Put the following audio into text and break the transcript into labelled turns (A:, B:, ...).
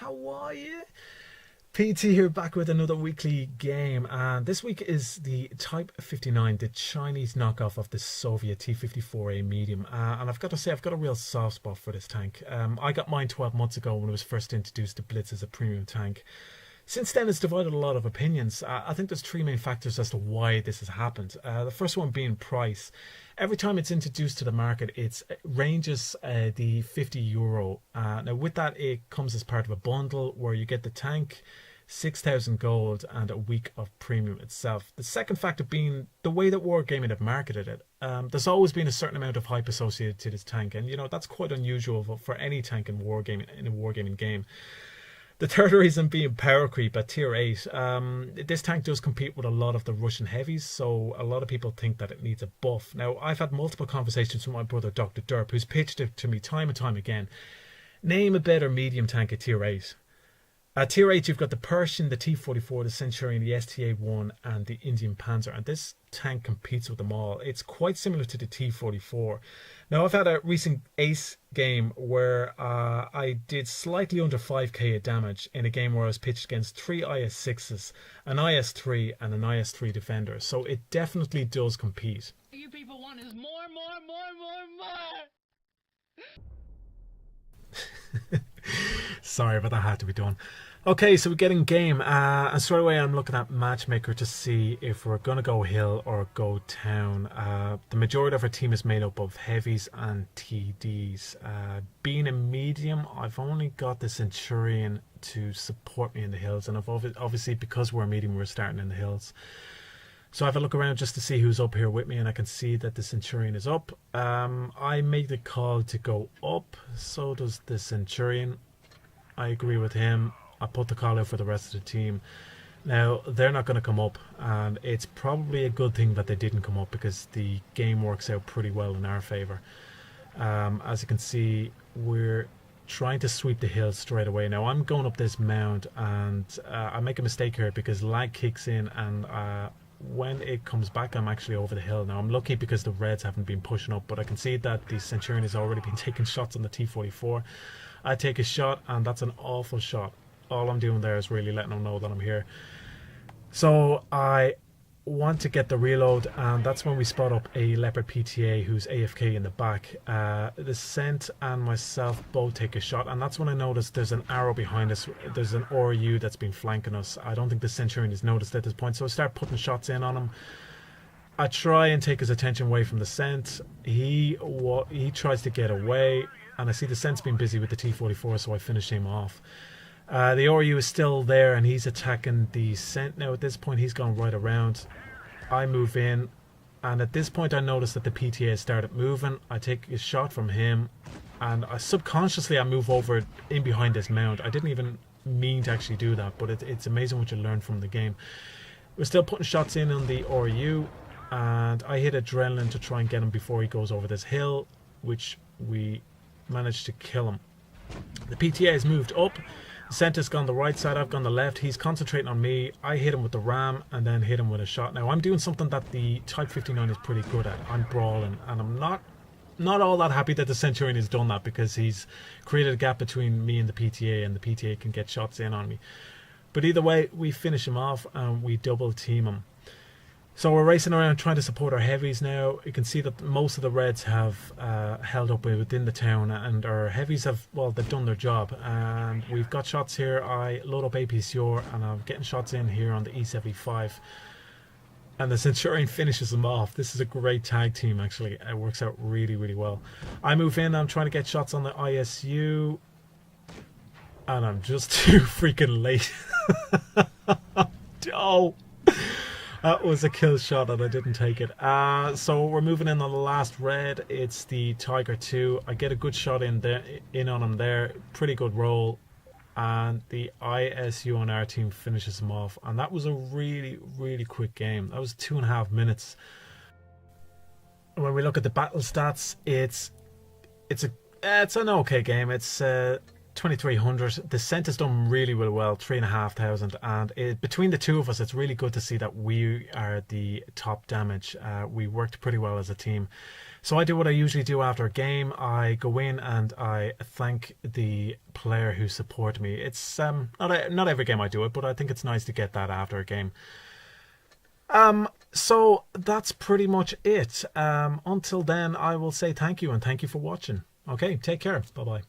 A: how are you? PT here, back with another weekly game, and this week is the Type 59, the Chinese knockoff of the Soviet T-54A medium, and I've got to say I've got a real soft spot for this tank. I got mine 12 months ago when it was first introduced to Blitz as a premium tank. Since then, it's divided a lot of opinions. I think there's three main factors as to why this has happened. The first one being price. Every time it's introduced to the market, it ranges the €50. Now, with that, it comes as part of a bundle where you get the tank, 6,000 gold, and a week of premium itself. The second factor being the way that Wargaming have marketed it. There's always been a certain amount of hype associated to this tank, and that's quite unusual for any tank in a wargaming game. The third reason being power creep at tier 8. This tank does compete with a lot of the Russian heavies, so a lot of people think that it needs a buff. Now, I've had multiple conversations with my brother Dr. Derp, who's pitched it to me time and time again. Name a better medium tank at tier 8. At tier 8, you've got the Persian, the T-44, the Centurion, the STA-1, and the Indian Panzer, and this tank competes with them all. It's quite similar to the T-44. Now, I've had a recent ace game where I did slightly under 5k of damage in a game where I was pitched against 3 IS-6s, an IS-3, and an IS-3 Defender, so it definitely does compete.
B: What you people want is more.
A: Sorry, but that had to be done. Okay, so we get in game, and straight away I'm looking at Matchmaker to see if we're going to go hill or go town. The majority of our team is made up of heavies and TDs. Being a medium, I've only got the Centurion to support me in the hills, and obviously because we're a medium, we're starting in the hills. So I have a look around just to see who's up here with me, and I can see that the Centurion is up. I make the call to go up, so does the Centurion. I agree with him. I put the call out for the rest of the team. Now, they're not going to come up, and it's probably a good thing that they didn't come up because the game works out pretty well in our favour. As you can see, we're trying to sweep the hills straight away. Now, I'm going up this mound, and I make a mistake here because lag kicks in, and when it comes back, I'm actually over the hill. Now, I'm lucky because the Reds haven't been pushing up, but I can see that the Centurion has already been taking shots on the T-44. I take a shot, and that's an awful shot. All I'm doing there is really letting them know that I'm here. So I want to get the reload, and that's when we spot up a Leopard PTA who's AFK in the back. The Cent and myself both take a shot, and that's when I notice there's an arrow behind us. There's an RU that's been flanking us. I don't think the Centurion is noticed at this point, so I start putting shots in on him. I try and take his attention away from the Cent. He tries to get away, and I see the Cent's been busy with the T-44, so I finish him off. The RU is still there, and he's attacking the Cent. Now, at this point, he's gone right around. I move in, and at this point, I notice that the PTA has started moving. I take a shot from him, and subconsciously, I move over in behind this mound. I didn't even mean to actually do that, but it's amazing what you learn from the game. We're still putting shots in on the RU, and I hit Adrenaline to try and get him before he goes over this hill, which we managed to kill him. The PTA has moved up. The Center's gone the right side, I've gone the left. He's concentrating on me. I hit him with the ram and then hit him with a shot. Now, I'm doing something that the Type 59 is pretty good at. I'm brawling, and I'm not all that happy that the Centurion has done that because he's created a gap between me and the PTA can get shots in on me. But either way, we finish him off and we double team him. So we're racing around trying to support our heavies now. You can see that most of the Reds have held up within the town, and our heavies have, well, they've done their job. And we've got shots here. I load up APCR, and I'm getting shots in here on the E75. And the Centurion finishes them off. This is a great tag team, actually. It works out really, really well. I move in. I'm trying to get shots on the ISU. And I'm just too freaking late. Oh! That was a kill shot and I didn't take it. So we're moving in on the last red. It's the Tiger 2. I get a good shot in on him there. Pretty good roll. And the ISU on our team finishes him off. And that was a really, really quick game. That was 2.5 minutes. When we look at the battle stats, it's an okay game. It's 2300. The scent has done really, really well, 3,500, and between the two of us, it's really good to see that we are the top damage. We worked pretty well as a team. So I do what I usually do after a game. I go in and I thank the player who supported me. It's not every game I do it, but I think it's nice to get that after a game. So that's pretty much it. Until then, I will say thank you, and thank you for watching. Okay, take care. Bye bye.